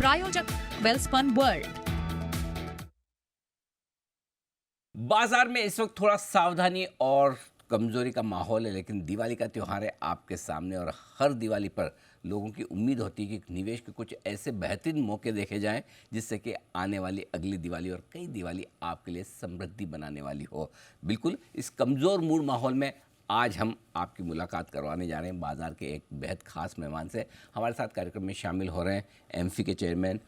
प्रायोजक वेलस्पन वर्ल्ड। बाजार में इस वक्त थोड़ा सावधानी और कमजोरी का माहौल है, लेकिन दिवाली का त्यौहार है आपके सामने और हर दिवाली पर लोगों की उम्मीद होती है कि निवेश के कुछ ऐसे बेहतरीन मौके देखे जाएं जिससे कि आने वाली अगली दिवाली और कई दिवाली आपके लिए समृद्धि बनाने वाली हो। बिल्कुल इस कमज़ोर मूड माहौल में आज हम आपकी मुलाकात करवाने जा रहे हैं बाजार के एक बेहद खास मेहमान से। हमारे साथ कार्यक्रम में शामिल हो रहे हैं एमफी के चेयरमैन,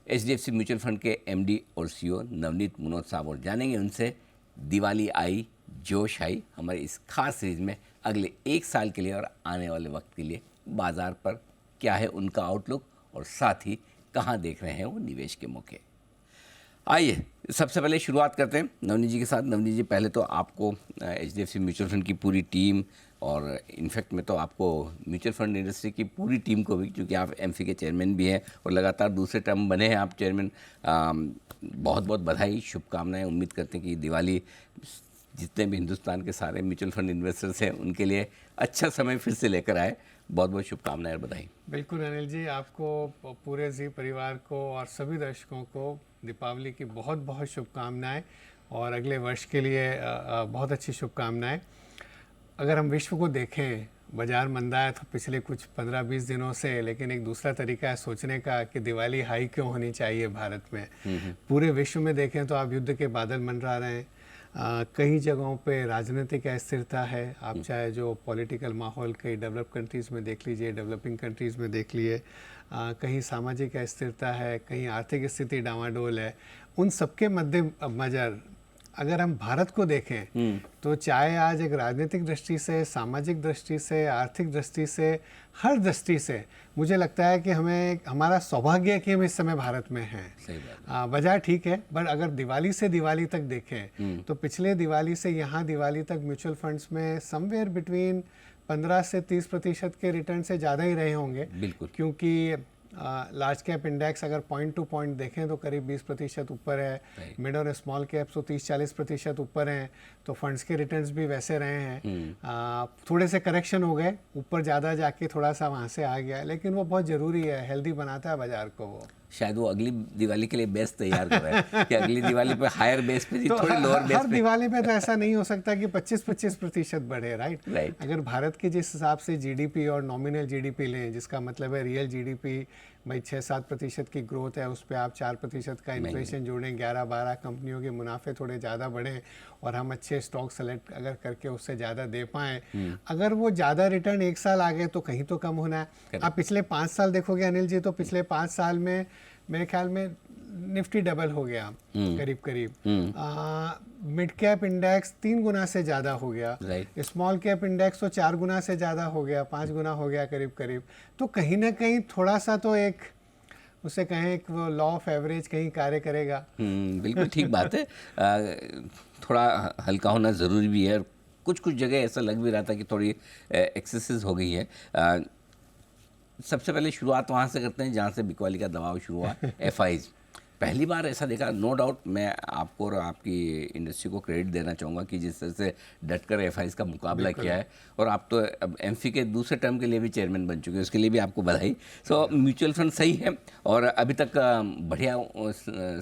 एचडीएफसी म्यूचुअल फंड के एमडी और सीईओ नवनीत मुनोद साहब, और जानेंगे उनसे दिवाली आई, जोश आई हमारी इस खास सीरीज में अगले एक साल के लिए और आने वाले वक्त के लिए बाजार पर क्या है उनका आउटलुक और साथ ही कहाँ देख रहे हैं वो निवेश के मौके। आइए सबसे पहले शुरुआत करते हैं नवनीत जी के साथ। नवनीत जी, पहले तो आपको एचडीएफसी म्यूचुअल फंड की पूरी टीम और इनफैक्ट में तो आपको म्यूचुअल फंड इंडस्ट्री की पूरी टीम को भी, क्योंकि आप एमफी के चेयरमैन भी हैं और लगातार दूसरे टर्म बने हैं आप चेयरमैन, बहुत बहुत बधाई, शुभकामनाएं। उम्मीद करते हैं कि दिवाली जितने भी हिंदुस्तान के सारे म्यूचुअल फंड इन्वेस्टर्स हैं उनके लिए अच्छा समय फिर से लेकर आए। बहुत बहुत शुभकामनाएं और बधाई। बिल्कुल अनिल जी, आपको, पूरे जी परिवार को और सभी दर्शकों को दीपावली की बहुत बहुत शुभकामनाएं और अगले वर्ष के लिए बहुत अच्छी शुभकामनाएं। अगर हम विश्व को देखें, बाजार मंदा है तो पिछले कुछ 15-20 दिनों से, लेकिन एक दूसरा तरीका है सोचने का कि दिवाली हाई क्यों होनी चाहिए भारत में। पूरे विश्व में देखें तो आप युद्ध के बादल मंडरा रहे हैं, कई जगहों पे राजनीतिक अस्थिरता है। आप चाहे जो पॉलिटिकल माहौल कई डेवलप कंट्रीज़ में देख लीजिए, डेवलपिंग कंट्रीज़ में देख लिए, कहीं सामाजिक अस्थिरता है, कहीं आर्थिक स्थिति डामाडोल है। उन सबके मद्देनजर अगर हम भारत को देखें तो चाहे आज एक राजनीतिक दृष्टि से, सामाजिक दृष्टि से, आर्थिक दृष्टि से, हर दृष्टि से मुझे लगता है कि हमारा सौभाग्य है कि हम इस समय भारत में हैं। बाजार ठीक है, बट अगर दिवाली से दिवाली तक देखें तो पिछले दिवाली से यहाँ दिवाली तक म्यूचुअल फंड्स में समवेयर बिटवीन 15 से 30% के रिटर्न से ज़्यादा ही रहे होंगे। बिल्कुल, क्योंकि लार्ज कैप इंडेक्स अगर पॉइंट टू पॉइंट देखें तो करीब 20% ऊपर है, मिड और स्मॉल कैप तो 30-40% ऊपर हैं, तो फंड्स के रिटर्न्स भी वैसे रहे हैं। थोड़े से करेक्शन हो गए, ऊपर ज़्यादा जाके थोड़ा सा वहाँ से आ गया, लेकिन वो बहुत ज़रूरी है, हेल्दी बनाता है बाजार को। वो शायद वो अगली दिवाली के लिए बेस तैयार कर रहा है कि अगली दिवाली पे हायर बेस पे तो थोड़ी लोअर बेस हर पे। दिवाली पे तो ऐसा नहीं हो सकता कि 25% बढ़े, राइट। अगर भारत के जिस हिसाब से जीडीपी और नॉमिनल जीडीपी लें, जिसका मतलब है रियल जीडीपी भाई 6-7% की ग्रोथ है, उस पर आप 4% का इन्फ्लेशन जोड़ें, 11-12 कंपनियों के मुनाफे थोड़े ज़्यादा बढ़ें और हम अच्छे स्टॉक सेलेक्ट अगर करके उससे ज़्यादा दे पाएँ, अगर वो ज़्यादा रिटर्न एक साल आ गए तो कहीं तो कम होना है। आप पिछले 5 साल देखोगे अनिल जी, तो पिछले 5 साल में मेरे ख्याल में निफ्टी डबल हो गया करीब करीब, मिड कैप इंडेक्स 3 गुना से ज़्यादा हो गया, स्मॉल कैप इंडेक्स तो 4 गुना से ज़्यादा हो गया, 5 गुना हो गया करीब करीब। तो कहीं ना कहीं थोड़ा सा तो एक उसे कहें कि वो लॉ ऑफ एवरेज कहीं कार्य करेगा। बिल्कुल ठीक बात है। थोड़ा हल्का होना ज़रूरी भी है। कुछ कुछ जगह ऐसा लग भी रहा था कि थोड़ी एक्सेसेस हो गई है। सबसे पहले शुरुआत वहाँ से करते हैं जहाँ से बिकवाली का दबाव शुरू हुआ, एफआईज। पहली बार ऐसा देखा, नो डाउट मैं आपको और आपकी इंडस्ट्री को क्रेडिट देना चाहूँगा कि जिस तरह से डटकर एफआईज का मुकाबला किया है, और आप तो अब एमफी के दूसरे टर्म के लिए भी चेयरमैन बन चुके हैं, उसके लिए भी आपको बधाई। सो म्यूचुअल फंड सही है और अभी तक बढ़िया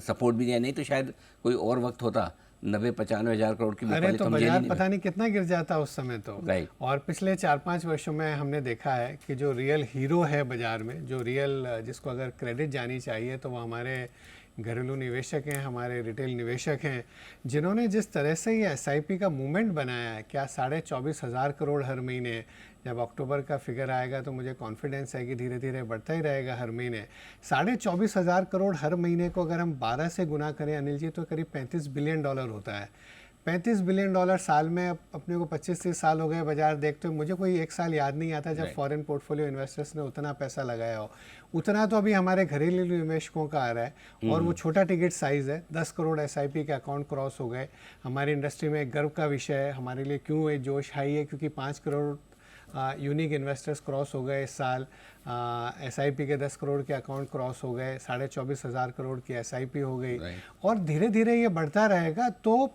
सपोर्ट भी दिया, नहीं तो शायद कोई और वक्त होता 90-95 हज़ार करोड़ की। अरे तो बाजार पता नहीं कितना गिर जाता उस समय तो। और पिछले 4-5 वर्षों में हमने देखा है कि जो रियल हीरो है बाजार में, जो रियल जिसको अगर क्रेडिट जानी चाहिए तो वो हमारे घरेलू निवेशक हैं, हमारे रिटेल निवेशक हैं, जिन्होंने जिस तरह से ये एसआईपी का मूवमेंट बनाया है। क्या 24,500 करोड़ हर महीने, जब अक्टूबर का फिगर आएगा तो मुझे कॉन्फिडेंस है कि धीरे धीरे बढ़ता ही रहेगा हर महीने। 24,500 करोड़ हर महीने को अगर हम 12 से गुना करें अनिल जी, तो करीब $35 बिलियन होता है। $35 बिलियन साल में, अपने को 25-30 साल हो गए बाजार देखते हुए, मुझे कोई एक साल याद नहीं आता जब फॉरेन पोर्टफोलियो इन्वेस्टर्स ने उतना पैसा लगाया हो। उतना तो अभी हमारे घरेलू निवेशकों का आ रहा है, और वो छोटा टिकट साइज़ है। 10 करोड़ एसआईपी के अकाउंट क्रॉस हो गए। हमारी इंडस्ट्री में एक गर्व का विषय है हमारे लिए। क्यों ये जोश हाई है? क्योंकि 5 करोड़ यूनिक इन्वेस्टर्स क्रॉस हो गए इस साल। एसआईपी के 10 करोड़ के अकाउंट क्रॉस हो गए, 24,500 करोड़ की एसआईपी हो गई, और धीरे धीरे ये बढ़ता रहेगा। तो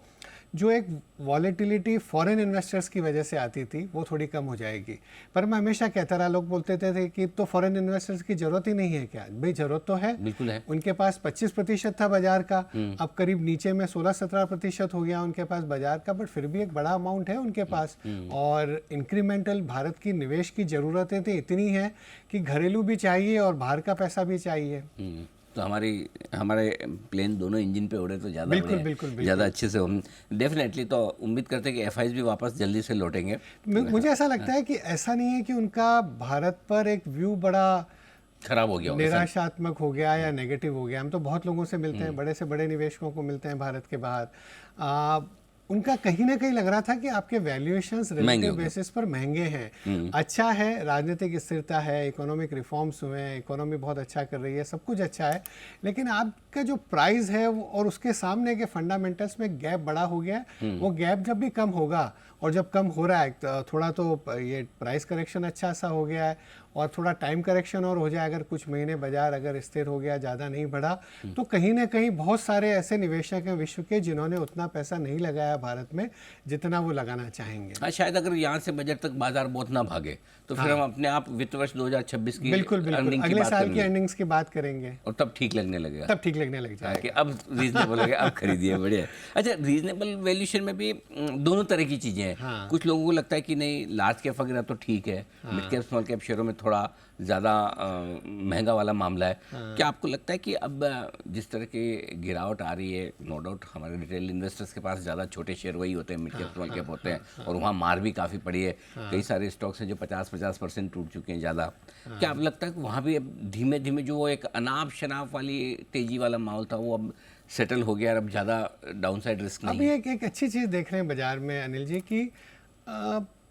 जो एक वॉलेटिलिटी फॉरेन इन्वेस्टर्स की वजह से आती थी वो थोड़ी कम हो जाएगी। पर मैं हमेशा कहता रहा, लोग बोलते थे कि तो फॉरेन इन्वेस्टर्स की ज़रूरत ही नहीं है क्या? भाई ज़रूरत तो है, बिल्कुल है। उनके पास 25% था बाजार का, अब करीब नीचे में 16-17% हो गया उनके पास बाजार का, बट फिर भी एक बड़ा अमाउंट है उनके पास। और इंक्रीमेंटल भारत की निवेश की ज़रूरतें तो इतनी हैं कि घरेलू भी चाहिए और बाहर का पैसा भी चाहिए। तो हमारे प्लेन दोनों इंजन पे उड़े तो ज़्यादा बिल्कुल, बढ़िया है, बिल्कुल, बिल्कुल। ज़्यादा अच्छे से हम डेफिनेटली तो उम्मीद करते हैं कि एफआईज भी वापस जल्दी से लौटेंगे। मुझे ऐसा लगता है कि ऐसा नहीं है कि उनका भारत पर एक व्यू बड़ा खराब हो गया होगा सर। निराशात्मक हो गया या नेगेटिव हो गया। हम तो बहुत लोगों से मिलते हैं, बड़े से बड़े निवेशकों को मिलते हैं भारत के बाहर। उनका कहीं ना कहीं लग रहा था कि आपके वैल्यूएशंस महंगे रिलेटिव हो गए। बेसिस पर महंगे हैं। अच्छा है, राजनीतिक स्थिरता है, इकोनॉमिक रिफॉर्म्स हुए हैं, इकोनॉमी बहुत अच्छा कर रही है, सब कुछ अच्छा है, लेकिन आपका जो प्राइस है और उसके सामने के फंडामेंटल्स में गैप बड़ा हो गया है। वो गैप जब भी कम होगा, और जब कम हो रहा है तो थोड़ा तो ये प्राइस करेक्शन अच्छा सा हो गया है, और थोड़ा टाइम करेक्शन और हो जाए, अगर कुछ महीने बाजार अगर स्थिर हो गया, ज़्यादा नहीं बढ़ा, तो कहीं ना कहीं बहुत सारे ऐसे निवेशक हैं विश्व के जिन्होंने उतना पैसा नहीं लगाया भारत में जितना वो लगाना चाहेंगे। हाँ, शायद अगर यहाँ से बजट तक बाजार बहुत ना भागे तो फिर हम अपने आप वित्त वर्ष 2026 की बिल्कुल बिल्कुल अर्निंग की अगले बात साल की करेंगे अर्निंग्स की बात करेंगे, और तब ठीक लगने लगेगा, तब ठीक लगने लग जाएगा। कि अब रीजनेबल हो गया, अब खरीदिए, बढ़िया। अच्छा, रीजनेबल वैल्यूएशन में भी दोनों तरह की चीज़ें हैं। हाँ। कुछ लोगों को लगता है कि नहीं, लार्ज कैप वगैरह तो ठीक है, मिड कैप स्मॉल कैप शेयरों में थोड़ा ज़्यादा महंगा वाला मामला है। क्या आपको लगता है कि अब जिस तरह की गिरावट आ रही है, नो डाउट हमारे रिटेल इन्वेस्टर्स के पास ज़्यादा छोटे शेयर वही होते हैं, मिड कैप स्मॉल कैप होते हैं, और वहाँ मार भी काफ़ी पड़ी है। कई सारे स्टॉक्स हैं जो 50% टूट चुके हैं ज़्यादा। क्या आपको लगता है कि वहाँ भी अब धीमे धीमे जो वो एक अनाप शनाप वाली तेज़ी वाला माहौल था वो अब सेटल हो गया और अब ज़्यादा डाउनसाइड रिस्क नहीं अभी है? एक अच्छी चीज़ देख रहे हैं बाजार में अनिल जी कि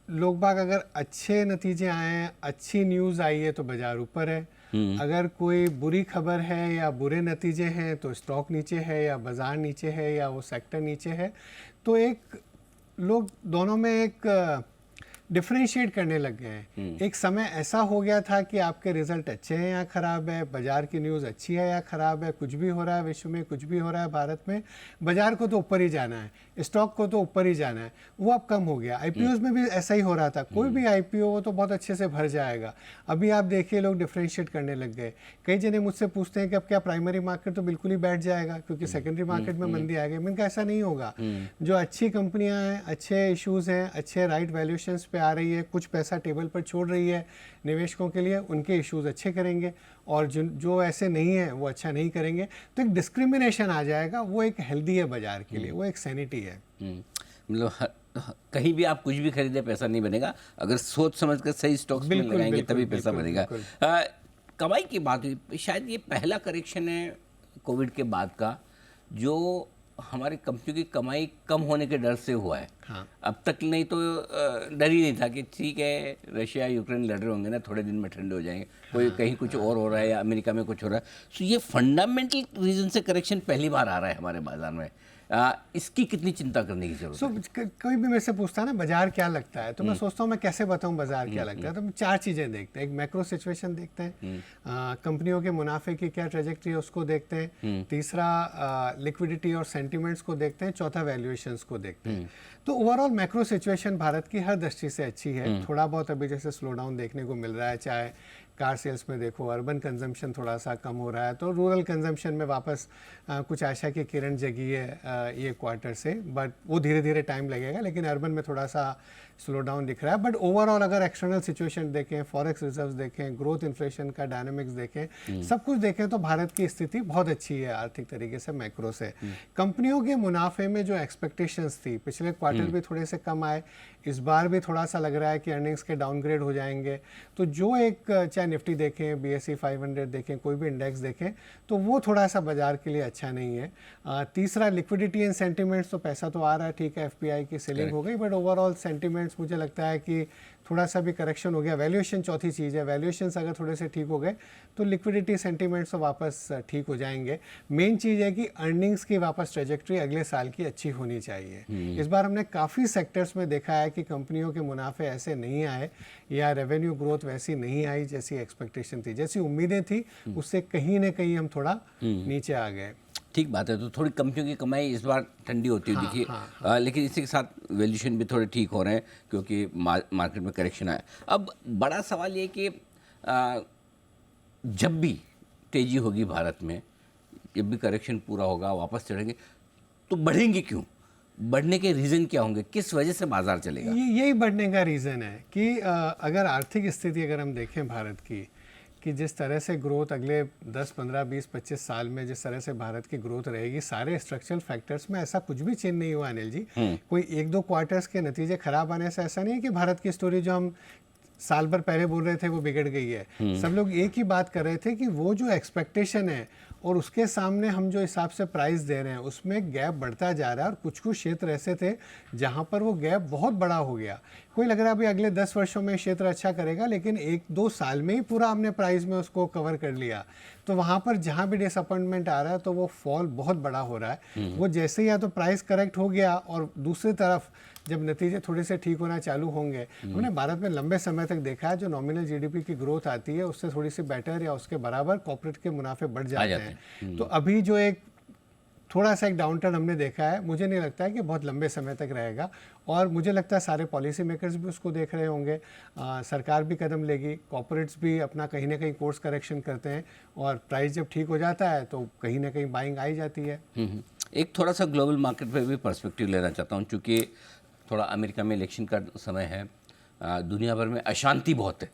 लोग बाग अगर अच्छे नतीजे आए हैं, अच्छी न्यूज़ आई है तो बाजार ऊपर है। अगर कोई बुरी खबर है या बुरे नतीजे हैं तो स्टॉक नीचे है या बाजार नीचे है या वो सेक्टर नीचे है। तो एक लोग दोनों में एक डिफ्रेंशिएट करने लग गए हैं। एक समय ऐसा हो गया था कि आपके रिजल्ट अच्छे हैं या खराब है, बाजार की न्यूज़ अच्छी है या खराब है, कुछ भी हो रहा है विश्व में, कुछ भी हो रहा है भारत में, बाजार को तो ऊपर ही जाना है, स्टॉक को तो ऊपर ही जाना है। वो अब कम हो गया। आईपीओज में भी ऐसा ही हो रहा था, कोई भी आईपीओ हो तो बहुत अच्छे से भर जाएगा। अभी आप देखिए लोग डिफ्रेंशिएट करने लग गए। कई जने मुझसे पूछते हैं कि अब क्या प्राइमरी मार्केट तो बिल्कुल ही बैठ जाएगा क्योंकि सेकेंडरी मार्केट में मंदी आ गई। मैंने कहा ऐसा नहीं होगा। जो अच्छी कंपनियां हैं, अच्छे इशूज़ हैं, अच्छे राइट वैल्यूएशंस पे आ रही है, कुछ पैसा टेबल पर छोड़ रही है निवेशकों के लिए, उनके इश्यूज अच्छे करेंगे, और जो ऐसे नहीं है वो अच्छा नहीं करेंगे। तो एक डिस्क्रिमिनेशन आ जाएगा, वो एक हेल्दी है बाजार के लिए, वो एक सैनिटी है। मतलब कहीं भी आप कुछ भी खरीदे पैसा नहीं बनेगा, अगर सोच समझ कर सही स्टॉक्स में बिल्कुल, लगाएंगे बिल्कुल, तभी पैसा बिल्कुल, बनेगा। बिल्कुल। कमाई की बात हुई, शायद ये पहला करेक्शन है कोविड के बाद का जो हमारी कंपनियों की कमाई कम होने के डर से हुआ है। हाँ। अब तक नहीं तो डर ही नहीं था कि ठीक है रशिया यूक्रेन लड़ रहे होंगे ना, थोड़े दिन में ठंडे हो जाएंगे, कोई कहीं कुछ और हो रहा है या अमेरिका में कुछ हो रहा है। सो ये फंडामेंटल रीजन से करेक्शन पहली बार आ रहा है हमारे बाजार में। इसकी कितनी चिंता करने की जरूरत है? कोई भी मेरे से पूछता है ना बाजार क्या लगता है, तो मैं सोचता हूँ मैं कैसे बताऊँ बाजार क्या लगता है। तो हम चार चीज़ें देखते हैं। एक मैक्रो सिचुएशन देखते हैं, कंपनियों के मुनाफे की क्या ट्रेजेक्टरी है उसको देखते हैं, तीसरा लिक्विडिटी और सेंटिमेंट्स को देखते हैं, चौथा वैल्यूएशंस को देखते हैं। तो ओवरऑल मैक्रो सिचुएशन भारत की हर दृष्टि से अच्छी है। थोड़ा बहुत अभी जैसे स्लो डाउन देखने को मिल रहा है, चाहे कार सेल्स में देखो, अर्बन कंजम्पशन थोड़ा सा कम हो रहा है, तो रूरल कंजम्पशन में वापस कुछ आशा की किरण जगी है ये क्वार्टर से, बट वो धीरे धीरे टाइम लगेगा। लेकिन अर्बन में थोड़ा सा स्लो डाउन दिख रहा है। बट ओवरऑल अगर एक्सटर्नल सिचुएशन देखें, फॉरेक्स रिजर्व्स देखें, ग्रोथ इन्फ्लेशन का डायनामिक्स देखें, सब कुछ देखें तो भारत की स्थिति बहुत अच्छी है आर्थिक तरीके से मैक्रो से। कंपनियों के मुनाफे में जो एक्सपेक्टेशंस थी, पिछले क्वार्टर भी थोड़े से कम आए, इस बार भी थोड़ा सा लग रहा है कि अर्निंग्स के डाउनग्रेड हो जाएंगे। तो जो एक चाहे निफ्टी देखें, BSE 500 देखें, कोई भी इंडेक्स देखें, तो वो थोड़ा सा बाजार के लिए अच्छा नहीं है। तीसरा लिक्विडिटी एंड सेंटिमेंट्स, तो पैसा तो आ रहा है, ठीक है, FPI की सेलिंग हो गई, बट ओवरऑल सेंटिमेंट्स मुझे लगता है कि थोड़ा सा भी करेक्शन हो गया। वैल्यूएशन चौथी चीज़ है, वैल्यूएशंस अगर थोड़े से ठीक हो गए तो लिक्विडिटी सेंटिमेंट्स तो वापस ठीक हो जाएंगे। मेन चीज़ है कि अर्निंग्स की वापस ट्रेजेक्टरी अगले साल की अच्छी होनी चाहिए। इस बार हमने काफ़ी सेक्टर्स में देखा है कि कंपनियों के मुनाफे ऐसे नहीं आए या रेवेन्यू ग्रोथ वैसी नहीं आई जैसी एक्सपेक्टेशन थी, जैसी उम्मीदें थी, उससे कहीं ना कहीं हम थोड़ा नीचे आ गए। ठीक बात है। तो थोड़ी कंपनियों की कमाई इस बार ठंडी होती हुई दिखी, लेकिन इसी के साथ वैल्यूएशन भी थोड़े ठीक हो रहे हैं क्योंकि मार्केट में करेक्शन आया। अब बड़ा सवाल ये कि जब भी तेज़ी होगी भारत में, जब भी करेक्शन पूरा होगा, वापस चढ़ेंगे, तो बढ़ेंगे क्यों? बढ़ने के रीज़न क्या होंगे? किस वजह से बाजार चलेगा? यही बढ़ने का रीज़न है कि अगर आर्थिक स्थिति अगर हम देखें भारत की, कि जिस तरह से ग्रोथ अगले 10, 15, 20, 25 साल में जिस तरह से भारत की ग्रोथ रहेगी, सारे स्ट्रक्चरल फैक्टर्स में ऐसा कुछ भी चेंज नहीं हुआ अनिल जी। कोई 1-2 क्वार्टर्स के नतीजे खराब आने से ऐसा नहीं है कि भारत की स्टोरी जो हम साल भर पहले बोल रहे थे वो बिगड़ गई है। सब लोग एक ही बात कर रहे थे कि वो जो एक्सपेक्टेशन है और उसके सामने हम जो हिसाब से प्राइस दे रहे हैं उसमें गैप बढ़ता जा रहा है, और कुछ कुछ क्षेत्र ऐसे थे जहां पर वो गैप बहुत बड़ा हो गया। कोई लग रहा है अभी अगले 10 वर्षों में क्षेत्र अच्छा करेगा, लेकिन 1-2 साल में ही पूरा हमने प्राइस में उसको कवर कर लिया। तो वहाँ पर जहाँ भी डिसअपॉइंटमेंट आ रहा है तो वो फॉल बहुत बड़ा हो रहा है। वो जैसे ही या तो प्राइस करेक्ट हो गया और दूसरी तरफ जब नतीजे थोड़े से ठीक होना चालू होंगे, हमने भारत में लंबे समय तक देखा है जो नॉमिनल जीडीपी की ग्रोथ आती है उससे थोड़ी सी बेटर या उसके बराबर कॉर्पोरेट के मुनाफे बढ़ जाते हैं। तो अभी जो एक थोड़ा सा एक डाउन टर्न हमने देखा है, मुझे नहीं लगता है कि बहुत लंबे समय तक रहेगा, और मुझे लगता है सारे पॉलिसी मेकर्स भी उसको देख रहे होंगे। सरकार भी कदम लेगी, कॉर्पोरेट्स भी अपना कहीं ना कहीं कोर्स करेक्शन करते हैं, और प्राइस जब ठीक हो जाता है तो कहीं ना कहीं बाइंग आई जाती है। एक थोड़ा सा ग्लोबल मार्केट पे भी पर्सपेक्टिव लेना चाहता हूँ, क्योंकि थोड़ा अमेरिका में इलेक्शन का समय है, दुनिया भर में अशांति बहुत है।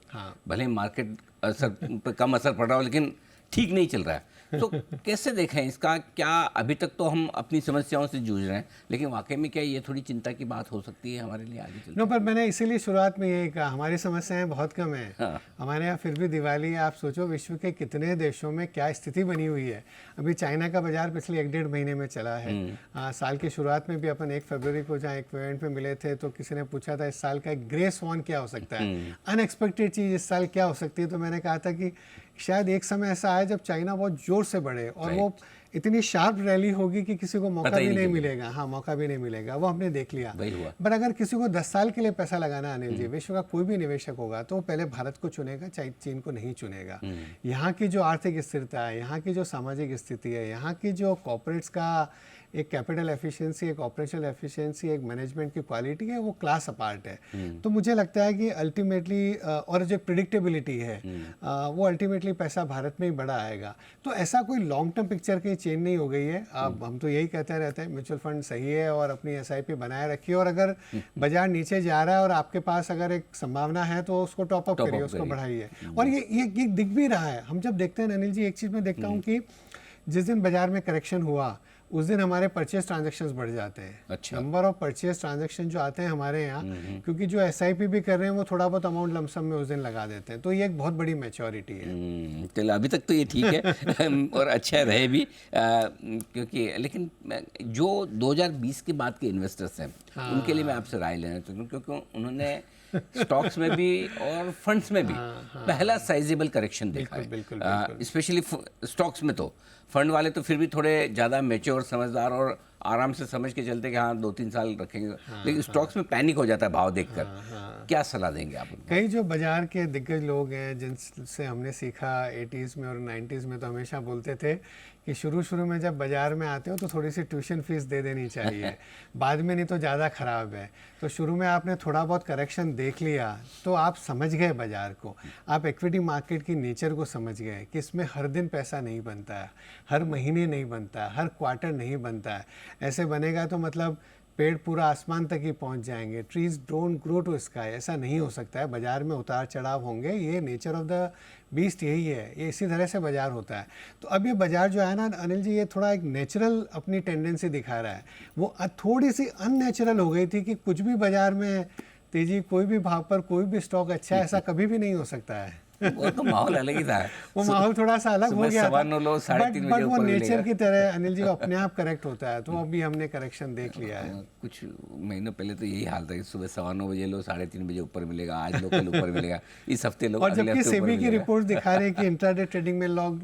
भले मार्केट असर पे कम असर पड़ रहा हो, लेकिन ठीक नहीं चल रहा है। तो कैसे देखें इसका? क्या अभी तक तो हम अपनी समस्याओं से जूझ रहे हैं, लेकिन वाकई में क्या ये थोड़ी चिंता की बात हो सकती है हमारे लिए आगे चलकर? पर मैंने इसीलिए शुरुआत में यही कहा, हमारी समस्याएं बहुत कम हैं। हमारे यहाँ फिर भी दिवाली है। आप सोचो विश्व के कितने देशों में क्या स्थिति बनी हुई है। अभी चाइना का बाजार पिछले 1-1.5 महीने में चला है। साल की शुरुआत में भी अपन 1 फरवरी को जहाँ एक इवेंट पे मिले थे तो किसी ने पूछा था इस साल का एक ग्रे स्वॉन क्या हो सकता है, अनएक्सपेक्टेड चीज़ इस साल क्या हो सकती है। तो मैंने कहा था कि शायद एक समय ऐसा आए जब चाइना बहुत जोर से बढ़े और वो इतनी शार्प रैली होगी कि किसी को मौका भी नहीं मिलेगा। हाँ, मौका भी नहीं मिलेगा। वो हमने देख लिया। पर अगर किसी को 10 साल के लिए पैसा लगाना है अनिल जी, विश्व का कोई भी निवेशक होगा तो वो पहले भारत को चुनेगा, चाहे चीन को नहीं चुनेगा। यहाँ की जो आर्थिक स्थिरता है, यहाँ की जो सामाजिक स्थिति है, यहाँ की जो कॉर्पोरेट्स का एक कैपिटल एफिशिएंसी, एक ऑपरेशनल एफिशिएंसी, एक मैनेजमेंट की क्वालिटी है, वो क्लास अपार्ट है। तो मुझे लगता है कि अल्टीमेटली और जो प्रिडिक्टेबिलिटी है वो अल्टीमेटली पैसा भारत में ही बड़ा आएगा। तो ऐसा कोई लॉन्ग टर्म पिक्चर कहीं चेंज नहीं हो गई है। अब हम तो यही कहते रहते हैं म्यूचुअल फंड सही है और अपनी SIP बनाए रखिए, और अगर बाजार नीचे जा रहा है और आपके पास अगर एक संभावना है तो उसको टॉप अप करिए, उसको बढ़ाइए। और ये दिख भी रहा है। हम जब देखते हैं अनिल जी, एक चीज़ मैं देखता हूँ कि जिस दिन बाजार में करेक्शन हुआ उस दिन हमारे परचेज ट्रांजैक्शंस बढ़ जाते हैं। अच्छा। नंबर ऑफ परचेज ट्रांजैक्शन जो आते हैं हमारे यहाँ, क्योंकि जो SIP भी कर रहे हैं वो थोड़ा बहुत अमाउंट लमसम में उस दिन लगा देते हैं। तो ये एक बहुत बड़ी मैच्योरिटी है। चलो अभी तक तो ये ठीक है और अच्छा रहे भी, क्योंकि लेकिन जो 2020 के बाद के इन्वेस्टर्स हैं उनके लिए मैं आपसे राय लेना चाहता हूँ, क्योंकि उन्होंने स्टॉक्स में भी और फंड्स में भी पहला साइजेबल करेक्शन देखा है। स्पेशली स्टॉक्स में तो फंड वाले तो फिर भी थोड़े ज़्यादा मैच्योर, समझदार और आराम से समझ के चलते कि हाँ 2-3 साल रखेंगे, लेकिन स्टॉक्स में पैनिक हो जाता है भाव देखकर। क्या सलाह देंगे आप उनको? कई जो बाजार के दिग्गज लोग हैं जिनसे हमने सीखा 80s में और 90s में, तो हमेशा बोलते थे कि शुरू में जब बाजार में आते हो तो थोड़ी सी ट्यूशन फीस दे देनी चाहिए, बाद में नहीं तो ज़्यादा ख़राब है। तो शुरू में आपने थोड़ा बहुत करेक्शन देख लिया तो आप समझ गए बाज़ार को, आप इक्विटी मार्केट की नेचर को समझ गए कि इसमें हर दिन पैसा नहीं बनता है, हर महीने नहीं बनता है, हर क्वार्टर नहीं बनता है। ऐसे बनेगा तो मतलब पेड़ पूरा आसमान तक ही पहुंच जाएंगे। Trees don't grow to sky, ऐसा नहीं हो सकता है। बाजार में उतार चढ़ाव होंगे, ये नेचर ऑफ द बीस्ट यही है, ये इसी तरह से बाजार होता है। तो अब ये बाजार जो है ना अनिल जी, ये थोड़ा एक नेचुरल अपनी टेंडेंसी दिखा रहा है। वो थोड़ी सी अननेचुरल हो गई थी कि कुछ भी बाजार में तेजी, कोई भी भाव पर कोई भी स्टॉक अच्छा है, ऐसा कभी भी नहीं हो सकता है। वो तो माहौल अलग ही था। वो माहौल थोड़ा सा अलग हो गया था, बट वो नेचर मिलेगा। की तरह अनिल जी अपने आप करेक्ट होता है। तो अभी हमने करेक्शन देख लिया है। कुछ महीनों पहले तो यही हाल था कि सुबह 9:15 बजे लो, 3:30 बजे ऊपर मिलेगा, आज लोग कल ऊपर मिलेगा, इस हफ्ते लोग और जबकि सेबी की रिपोर्ट दिखा रहे हैं कि इंट्राडे ट्रेडिंग में लोग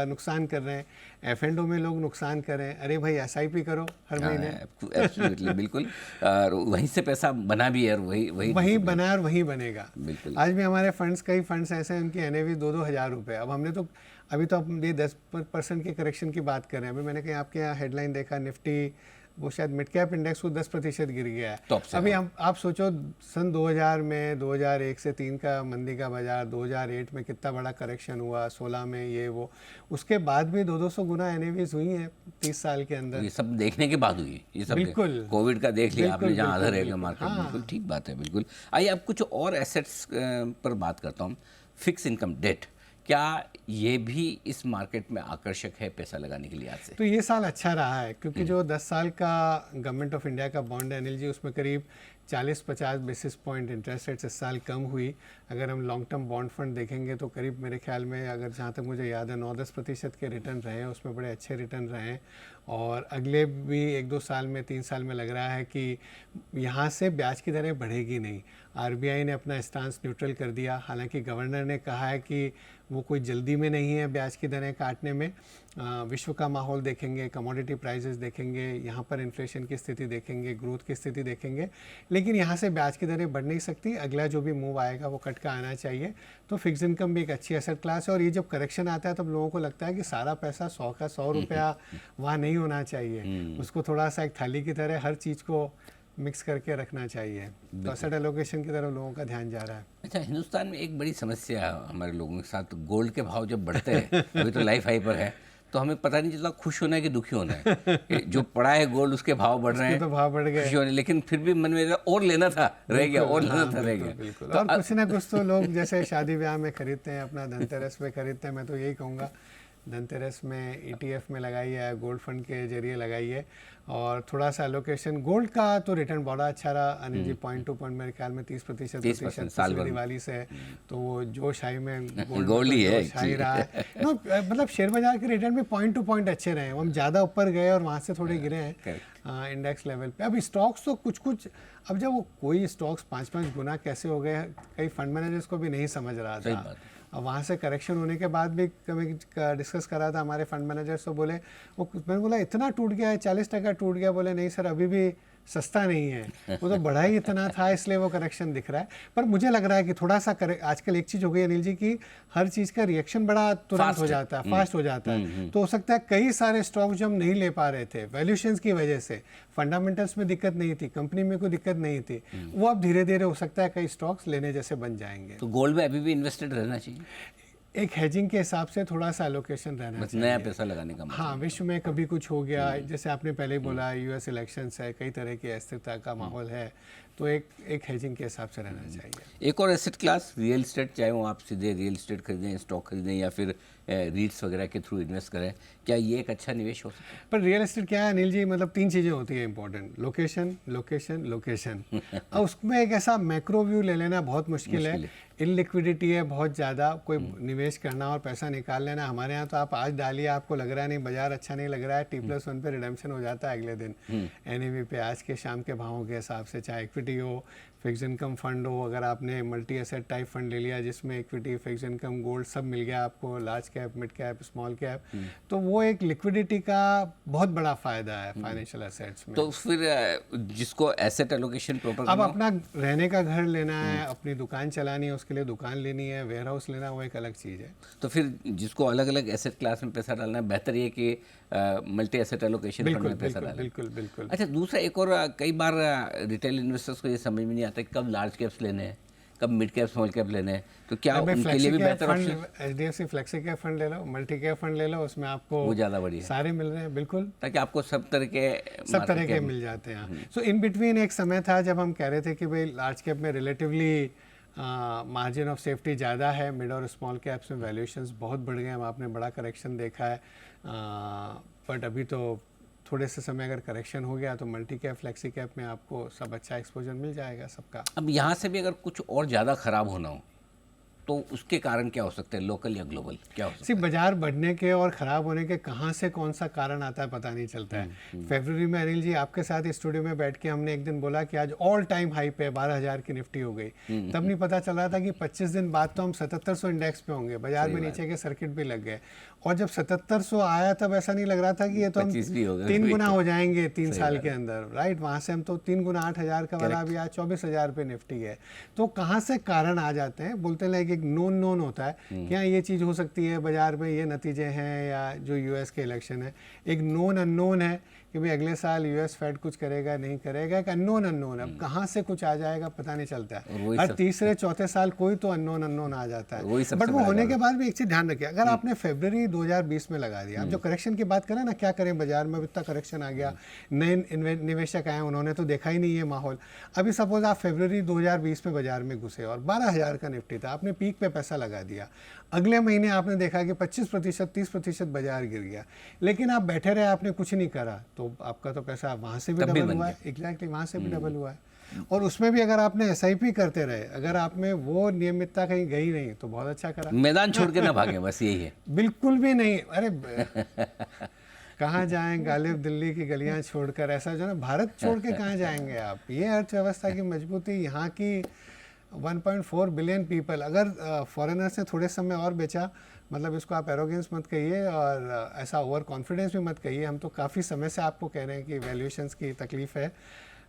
नुकसान कर रहे हैं। F&O में लोग नुकसान करें, अरे भाई SIP करो हर महीने, एब्सोल्युटली, बिल्कुल। और वहीं से पैसा बना भी है और वही वही वहीं बना और वहीं बनेगा। बिल्कुल। आज भी हमारे फंड्स, कई फंड्स ऐसे हैं उनकी NAV 2-2 हज़ार रुपये। अब हमने तो अभी तो हम ये 10% के करेक्शन की बात कर रहे हैं। अभी मैंने कहीं आपके यहाँ हेडलाइन देखा, निफ्टी वो शायद मिड कैप इंडेक्स को 10% गिर गया है। टॉप से, अभी हाँ। हम आप सोचो सन 2000 में, 2001 से 3 का मंदी का बाजार, 2008 में कितना बड़ा करेक्शन हुआ, 16 में ये वो, उसके बाद भी 200 गुना NAVs हुई हैं 30 साल के अंदर। ये सब देखने के बाद हुई ये सब। बिल्कुल। कोविड का देख लिया आपने, बिल्कुल, जहाँ आधा बिल्कुल, रह गया बिल्कुल। मार्केट। हाँ। बिल्कुल ठीक बात है, बिल्कुल। आइए अब कुछ और एसेट्स पर बात करता हूँ। फिक्स इनकम डेट, क्या ये भी इस मार्केट में आकर्षक है पैसा लगाने के लिए आज से? तो ये साल अच्छा रहा है, क्योंकि जो 10 साल का गवर्नमेंट ऑफ इंडिया का बॉन्ड है अनिल जी, उसमें करीब 40-50 बेसिस पॉइंट इंटरेस्ट रेट इस साल कम हुई। अगर हम लॉन्ग टर्म बॉन्ड फंड देखेंगे तो करीब मेरे ख्याल में, अगर जहाँ तक मुझे याद है, 9-10% के रिटर्न रहे हैं, उसमें बड़े अच्छे रिटर्न रहे हैं। और अगले भी 1-2 साल में, 3 साल में लग रहा है कि यहाँ से ब्याज की दरें बढ़ेगी नहीं। RBI ने अपना स्टांस न्यूट्रल कर दिया, हालांकि गवर्नर ने कहा है कि वो कोई जल्दी में नहीं है ब्याज की दरें काटने में। विश्व का माहौल देखेंगे, कमोडिटी प्राइसेस देखेंगे, यहाँ पर इन्फ्लेशन की स्थिति देखेंगे, ग्रोथ की स्थिति देखेंगे, लेकिन यहाँ से ब्याज की दरें बढ़ नहीं सकती। अगला जो भी मूव आएगा वो कट का आना चाहिए। तो फिक्स इनकम भी एक अच्छी एसेट क्लास है। और ये जब करेक्शन आता है तब लोगों को लगता है कि सारा पैसा 100 का 100 रुपया वहाँ नहीं होना चाहिए, उसको थोड़ा सा एक थाली की तरह हर चीज़ को मिक्स करके रखना चाहिए। तो एसेट एलोकेशन की तरफ लोगों का ध्यान जा रहा है। अच्छा, हिंदुस्तान में एक बड़ी समस्या है हमारे लोगों के साथ, गोल्ड के भाव जब बढ़ते हैं, अभी तो लाइफ हाई पर है, तो हमें पता नहीं चलता खुश होना है कि दुखी होना है। कि जो पड़ा है गोल्ड, उसके भाव बढ़ रहे हैं, तो भाव बढ़ गए, खुशी होने, लेकिन फिर भी मन में और लेना था, रह गया, और लेना था, रह गया। बिल्कुल। और कुछ ना कुछ तो लोग जैसे शादी ब्याह में खरीदते हैं, अपना धनतेरस पे खरीदते हैं। मैं तो यही कहूँगा, धनतेरस में ETF में लगाइए, गोल्ड फंड के जरिए लगाइए, और थोड़ा सा एलोकेशन। गोल्ड का तो रिटर्न बड़ा अच्छा रहा Anil ji, point two point मेरे ख्याल में 30% साल भर दिवाली से। तो वो जोश हाई में गोल्ड ही है, जोश हाई रहा है। नो, मतलब शेयर बाजार के रिटर्न भी पॉइंट टू पॉइंट अच्छे रहे हैं। हम ज़्यादा ऊपर गए और वहाँ से थोड़े गिरे हैं इंडेक्स लेवल पे। अब स्टॉक्स तो कुछ अब जब वो कोई स्टॉक्स 5-5 गुना कैसे हो गए, कई फंड मैनेजर्स को भी नहीं समझ रहा था। अब वहाँ से करेक्शन होने के बाद भी कभी डिस्कस करा था हमारे फंड मैनेजर्स, तो बोले, वो मैंने बोला इतना टूट गया है, 40% टूट गया। बोले नहीं सर, अभी भी सस्ता नहीं है, वो तो बढ़ा ही इतना था, इसलिए वो करेक्शन दिख रहा है। पर मुझे लग रहा है कि थोड़ा सा आजकल एक चीज़ हो गई अनिल जी की, हर चीज़ का रिएक्शन बड़ा तुरंत हो जाता है, फास्ट हो जाता है। तो हो सकता है कई सारे स्टॉक जो हम नहीं ले पा रहे थे वैल्यूएशंस की वजह से, फंडामेंटल्स में दिक्कत नहीं थी, कंपनी में कोई दिक्कत नहीं थी, वो अब धीरे धीरे हो सकता है कई स्टॉक्स लेने जैसे बन जाएंगे। तो गोल्ड में अभी भी इन्वेस्टेड रहना चाहिए, एक हेजिंग के हिसाब से थोड़ा सा एलोकेशन रहना चाहिए, नया पैसा लगाने का मतलब। हाँ, विश्व में कभी कुछ हो गया, जैसे आपने पहले ही बोला, US इलेक्शंस है, कई तरह की अस्थिरता का माहौल है, तो एक हेजिंग के हिसाब से रहना चाहिए। एक और एसेट क्लास रियल एस्टेट, चाहे वो आप सीधे रियल एस्टेट खरीदें, स्टॉक खरीदें, या फिर रीट्स वगैरह के थ्रू इन्वेस्ट करें, क्या ये एक अच्छा निवेश हो सकता है? पर रियल एस्टेट क्या है अनिल जी, मतलब 3 चीज़ें होती है इंपॉर्टेंट, लोकेशन लोकेशन लोकेशन। अब उसमें एक ऐसा मैक्रो व्यू ले लेना बहुत मुश्किल है। इनलिक्विडिटी है बहुत ज़्यादा, कोई निवेश करना और पैसा निकाल लेना। हमारे यहाँ तो आप आज डालिए, आपको लग रहा है नहीं, बाजार अच्छा नहीं लग रहा है, T+1 पे रिडेम्पशन हो जाता है अगले दिन NAV पे, आज के शाम के भावों के हिसाब से। चाहे इक्विटी हो, फिक्स इनकम फंड हो, अगर आपने मल्टी एसेट टाइप फंड ले लिया जिसमें इक्विटी, फिक्स इनकम, गोल्ड सब मिल गया आपको, large cap, mid cap, small cap, तो वो एक लिक्विडिटी का बहुत बड़ा फायदा है फाइनेंशियल एसेट्स में। तो फिर जिसको एसेट एलोकेशन प्रॉपर, अब अपना रहने का घर लेना है, अपनी दुकान चलानी है, उसके लिए दुकान लेनी है, वेयर हाउस लेना, वो एक अलग चीज़ है। तो फिर जिसको अलग अलग एसेट क्लास में पैसा डालना है, बेहतर ये कि मल्टी एसेट एलोकेशन फंड में पैसा डालें। बिल्कुल बिल्कुल। अच्छा, दूसरा एक और, कई बार रिटेल इन्वेस्टर्स को ये समझ में नहीं आता कब लार्ज कैप्स लेने हैं, कब मिड कैप, स्मॉल कैप लेने हैं, तो क्या उनके लिए भी बेहतर option? HDFC flexi cap fund ले लो, मल्टी कैप फंड ले लो, उसमें आपको वो ज़्यादा बढ़िया सारे मिल रहे हैं। बिल्कुल, ताकि आपको सब तरह के मिल जाते हैं। सो इन बिटवीन एक समय था जब हम कह रहे थे कि भाई लार्ज कैप में रिलेटिवली मार्जिन ऑफ सेफ्टी ज़्यादा है, मिड और स्मॉल कैप्स में वैल्यूएशंस बहुत बढ़ गए हैं, आपने बड़ा करेक्शन देखा है। बट अभी तो थोड़े से समय अगर करेक्शन हो गया तो मल्टी कैप, फ्लेक्सी कैप में आपको सब अच्छा एक्सपोजर मिल जाएगा सबका। अब यहाँ से भी अगर कुछ और ज़्यादा ख़राब होना हो तो उसके कारण क्या हो सकते हैं, लोकल या ग्लोबल, क्या हो सकता सिर्फ बाजार बढ़ने के और ख़राब होने के कहाँ से कौन सा कारण आता है पता नहीं चलता है। फरवरी में अनिल जी आपके साथ स्टूडियो में बैठ के हमने एक दिन बोला कि आज ऑल टाइम हाई पे 12,000 की निफ्टी हो गई, तब नहीं पता चल रहा था कि 25 दिन बाद तो हम 7700 इंडेक्स पे होंगे, बाजार में नीचे के सर्किट भी लग गए। और जब 7700 आया तब ऐसा नहीं लग रहा था कि ये तो हम 25 भी हो गए, 3 गुना हो जाएंगे 3 साल के अंदर, राइट। वहाँ से हम तो 3 गुना 8,000 का वाला भी आज 24,000 पे निफ्टी है। तो कहाँ से कारण आ जाते हैं, बोलते हैं एक नोन नोन होता है कि हाँ ये चीज़ हो सकती है, बाजार में ये नतीजे हैं, या जो यूएस के इलेक्शन है। एक नोन अननोन है कि भाई अगले साल यूएस फेड कुछ करेगा नहीं करेगा, एक अननोन अननोन। अब कहाँ से कुछ आ जाएगा पता नहीं चलता है। हर तीसरे चौथे साल कोई तो अननोन अननोन आ जाता है। बट वो होने के बाद भी एक चीज़ ध्यान रखिए, अगर आपने फरवरी 2020 में लगा दिया, आप जो करेक्शन की बात करें ना, क्या करें बाजार में इतना करेक्शन आ गया, नए निवेशक आए, उन्होंने तो देखा ही नहीं है माहौल। अभी सपोज आप फरवरी 2020 में बाजार में घुसे और 12,000 का निफ्टी था, आपने पीक पे पैसा लगा दिया, अगले महीने आपने देखा कि 25% 30% बाजार गिर गया, लेकिन आप बैठे रहे, आपने कुछ नहीं करा, तो आपका तो पैसा वहाँ से भी डबल हुआ है। एग्जैक्टली, वहाँ से भी डबल हुआ है। और उसमें भी अगर आपने एसआईपी करते रहे, अगर आप में वो नियमितता कहीं गई नहीं, तो बहुत अच्छा करा। मैदान छोड़ के ना भागे, बस यही है। बिल्कुल भी नहीं। अरे कहाँ जाएं गालिब दिल्ली की गलियां छोड़कर, ऐसा जो ना भारत छोड़ के कहाँ जाएंगे आप। ये अर्थव्यवस्था की मजबूती, यहाँ की 1.4 बिलियन पीपल, अगर फॉरेनर्स ने थोड़े समय और बेचा, मतलब इसको आप एरोगेंस मत कहिए और ऐसा ओवर कॉन्फिडेंस भी मत कहिए, हम तो काफ़ी समय से आपको कह रहे हैं कि वैल्यूएशंस की तकलीफ है।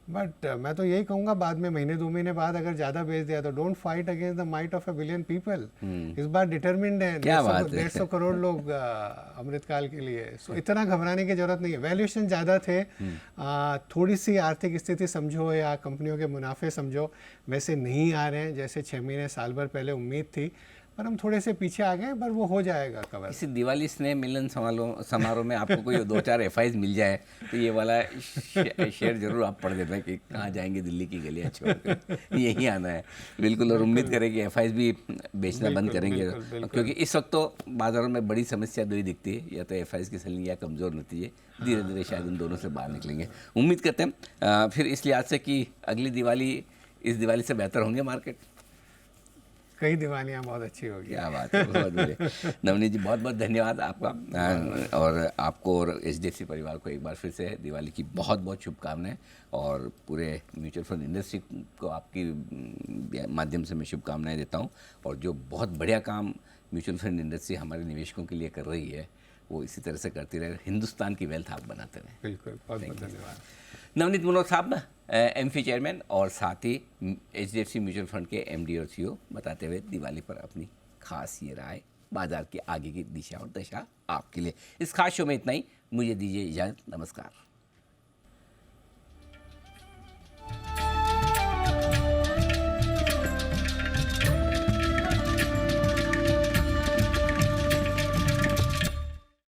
बट मैं तो यही कहूँगा, बाद में महीने 2 महीने बाद अगर ज़्यादा बेच दिया तो don't fight against the might of a billion people. इस बार डिटर्मिन्ड है 150 करोड़ लोग अमृतकाल के लिए। सो इतना घबराने की जरूरत नहीं है। वैल्यूएशन ज़्यादा थे, थोड़ी सी आर्थिक स्थिति समझो या कंपनियों के मुनाफे समझो, वैसे नहीं आ रहे हैं जैसे 6 महीने साल भर पहले उम्मीद थी, पर हम थोड़े से पीछे आ गए, पर वो हो जाएगा कवर। इसी दिवाली स्नेह मिलन समारोह में आपको कोई 2-4 एफआईज मिल जाए तो ये वाला शेयर जरूर आप पढ़ देते हैं कि कहाँ जाएंगे दिल्ली की गलियाँ छोड़कर, यही आना है। बिल्कुल, और उम्मीद करें कि एफआईज भी बेचना बंद करेंगे, क्योंकि इस वक्त तो बाजारों में बड़ी समस्या दो ही दिखती है, या तो एफआईज की सेलिंग या कमज़ोर नतीजे। धीरे धीरे शायद उन दोनों से बाहर निकलेंगे, उम्मीद करते हैं। फिर इस लिहाज से कि अगली दिवाली इस दिवाली से बेहतर होंगे मार्केट, कई दिवालियाँ बहुत अच्छी होगी। क्या बात है, बहुत बढ़िया। नवनीत जी बहुत बहुत धन्यवाद आपका, और आपको और एचडीएफसी परिवार को एक बार फिर से दिवाली की बहुत बहुत शुभकामनाएं, और पूरे म्यूचुअल फंड इंडस्ट्री को आपकी माध्यम से मैं शुभकामनाएं देता हूं। और जो बहुत बढ़िया काम म्यूचुअल फंड इंडस्ट्री हमारे निवेशकों के लिए कर रही है, वो इसी तरह से करती रहे, हिंदुस्तान की वेल्थ आप बनाते रहें। बिल्कुल, बहुत बहुत धन्यवाद। नवनीत मनोज साहब, एमफी चेयरमैन और साथ ही एचडीएफसी म्यूचुअल फंड के एमडी और सीईओ, बताते हुए दिवाली पर अपनी खास ये राय, बाजार की आगे की दिशा और दशा आपके लिए। इस खास शो में इतना ही, मुझे दीजिए इजाज़त, नमस्कार।